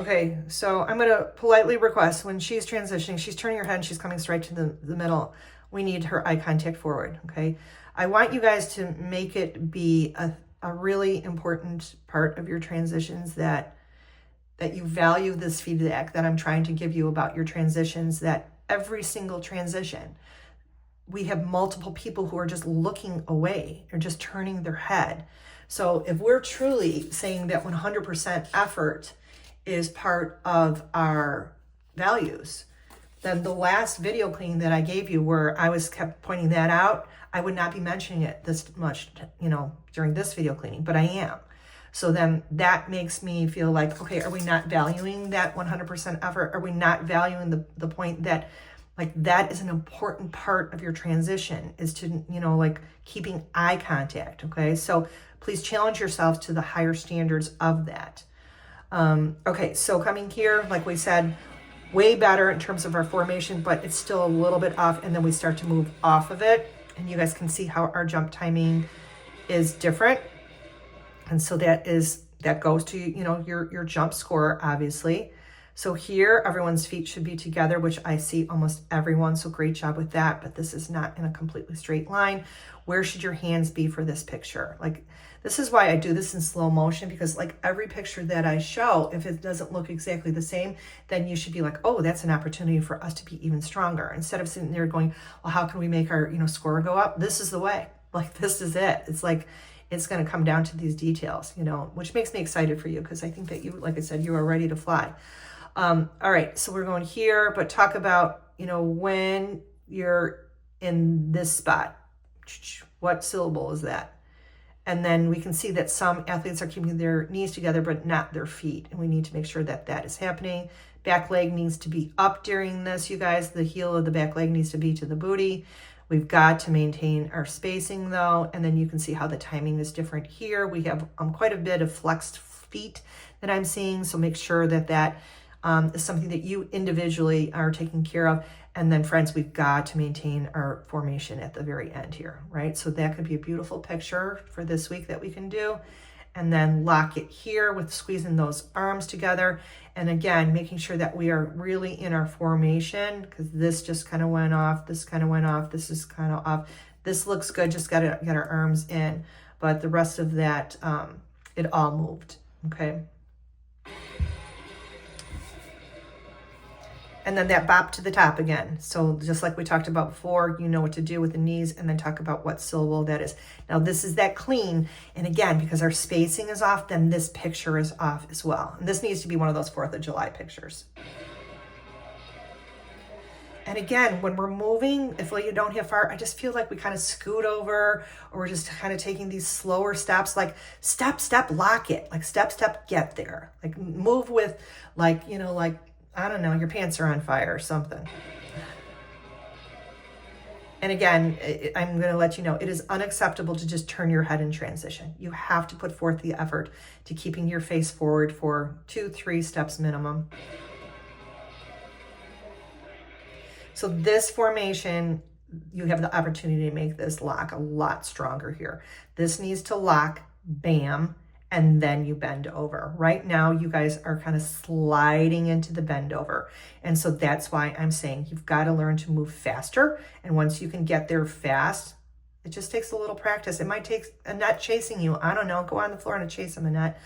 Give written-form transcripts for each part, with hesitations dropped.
Okay, so I'm going to politely request when she's transitioning, she's turning her head and she's coming straight to the middle. We need her eye contact forward, okay? I want you guys to make it be a really important part of your transitions that you value this feedback that I'm trying to give you about your transitions, that every single transition, we have multiple people who are just looking away or just turning their head. So if we're truly saying that 100% effort is part of our values, then the last video cleaning that I gave you where I was kept pointing that out, I would not be mentioning it this much, during this video cleaning, but I am. So then that makes me feel like, okay, are we not valuing that 100% effort? Are we not valuing the point that like that is an important part of your transition, is to, like keeping eye contact, okay? So please challenge yourself to the higher standards of that. Okay, so coming here, like we said, way better in terms of our formation, but it's still a little bit off, and then we start to move off of it, and you guys can see how our jump timing is different. And so that goes to, your jump score, obviously. So here, everyone's feet should be together, which I see almost everyone. So great job with that. But this is not in a completely straight line. Where should your hands be for this picture? Like, this is why I do this in slow motion, because like every picture that I show, if it doesn't look exactly the same, then you should be like, oh, that's an opportunity for us to be even stronger. Instead of sitting there going, well, how can we make our, score go up? This is the way. Like, this is it. It's like, it's going to come down to these details, which makes me excited for you, because I think that you, like I said, you are ready to fly. All right, so we're going here, but talk about, when you're in this spot, what syllable is that? And then we can see that some athletes are keeping their knees together, but not their feet. And we need to make sure that that is happening. Back leg needs to be up during this, you guys. The heel of the back leg needs to be to the booty. We've got to maintain our spacing though. And then you can see how the timing is different here. We have quite a bit of flexed feet that I'm seeing. So make sure that that is something that you individually are taking care of. And then friends, we've got to maintain our formation at the very end here, right? So that could be a beautiful picture for this week that we can do. And then lock it here with squeezing those arms together. And again, making sure that we are really in our formation, because this just kind of went off. This kind of went off. This is kind of off. This looks good. Just got to get our arms in. But the rest of that, it all moved, okay? And then that bop to the top again. So just like we talked about before, you know what to do with the knees, and then talk about what syllable that is. Now this is that clean. And again, because our spacing is off, then this picture is off as well. And this needs to be one of those 4th of July pictures. And again, when we're moving, if you don't have far, I just feel like we kind of scoot over, or we're just kind of taking these slower steps, like step, step, lock it, like step, step, get there. Like move with like, like, I don't know, your pants are on fire or something. And again, I'm going to let you know, it is unacceptable to just turn your head in transition. You have to put forth the effort to keeping your face forward for 2-3 steps minimum. So this formation, you have the opportunity to make this lock a lot stronger here. This needs to lock, bam, and then you bend over. Right now, you guys are kind of sliding into the bend over. And so that's why I'm saying you've got to learn to move faster. And once you can get there fast, it just takes a little practice. It might take Annette chasing you. I don't know. Go on the floor and chase him, Annette.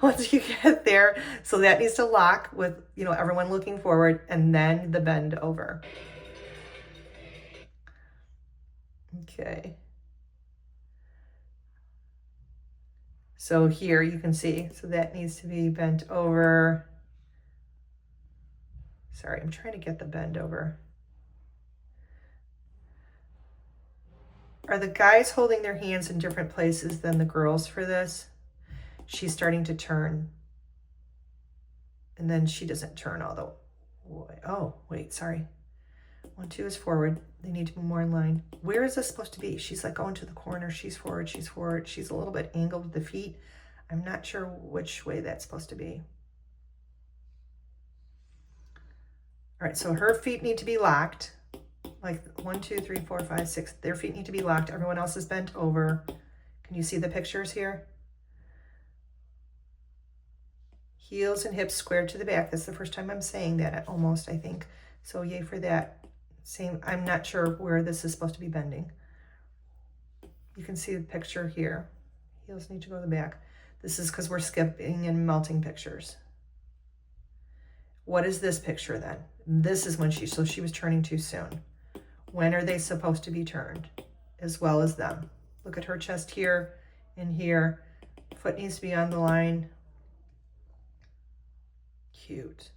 Once you get there, so that needs to lock with, everyone looking forward, and then the bend over. Okay. So here you can see, so that needs to be bent over. Sorry, I'm trying to get the bend over. Are the guys holding their hands in different places than the girls for this? She's starting to turn. And then she doesn't turn all the way. Oh, wait, sorry. 1, 2 is forward. They need to be more in line. Where is this supposed to be? She's like going to the corner. She's forward. She's forward. She's a little bit angled with the feet. I'm not sure which way that's supposed to be. All right, so her feet need to be locked. Like 1, 2, 3, 4, 5, 6. Their feet need to be locked. Everyone else is bent over. Can you see the pictures here? Heels and hips squared to the back. That's the first time I'm saying that, almost, I think. So yay for that. Same, I'm not sure where this is supposed to be bending. You can see the picture here. Heels need to go to the back. This is because we're skipping and melting pictures. What is this picture then? This is when so she was turning too soon. When are they supposed to be turned? As well as them. Look at her chest here and here. Foot needs to be on the line. Cute.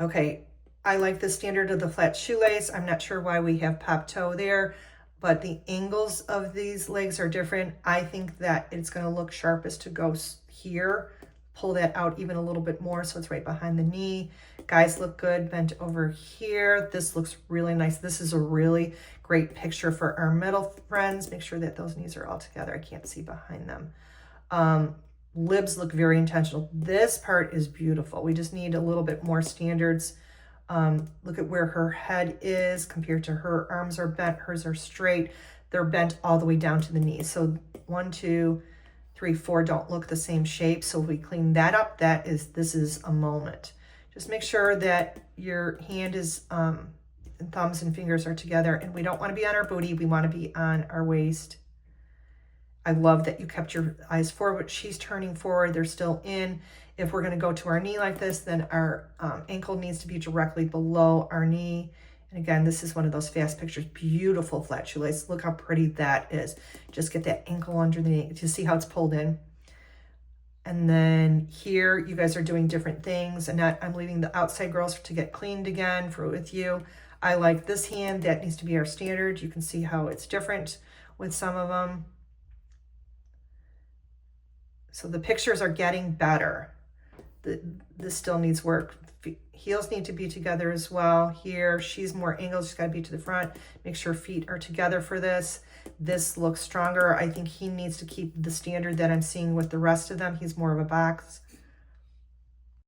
Okay, I like the standard of the flat shoelace. I'm not sure why we have pop toe there, but the angles of these legs are different. I think that it's going to look sharpest to go here. Pull that out even a little bit more so it's right behind the knee. Guys look good bent over here. This looks really nice. This is a really great picture for our middle friends. Make sure that those knees are all together. I can't see behind them. Libs look very intentional. This part is beautiful. We just need a little bit more standards. Look at where her head is compared to her arms are bent. Hers are straight. They're bent all the way down to the knees. So 1, 2, 3, 4 don't look the same shape. So if we clean that up, this is a moment. Just make sure that your hand is, and thumbs and fingers are together, and we don't want to be on our booty. We want to be on our waist. I love that you kept your eyes forward. She's turning forward. They're still in. If we're going to go to our knee like this, then our ankle needs to be directly below our knee. And again, this is one of those fast pictures. Beautiful flat shoelace. Look how pretty that is. Just get that ankle under the knee to see how it's pulled in. And then here, you guys are doing different things. Annette, I'm leaving the outside girls to get cleaned again with you. I like this hand. That needs to be our standard. You can see how it's different with some of them. So the pictures are getting better. This still needs work. Heels need to be together as well. Here, she's more angled. She's got to be to the front. Make sure feet are together for this. This looks stronger. I think he needs to keep the standard that I'm seeing with the rest of them. He's more of a box.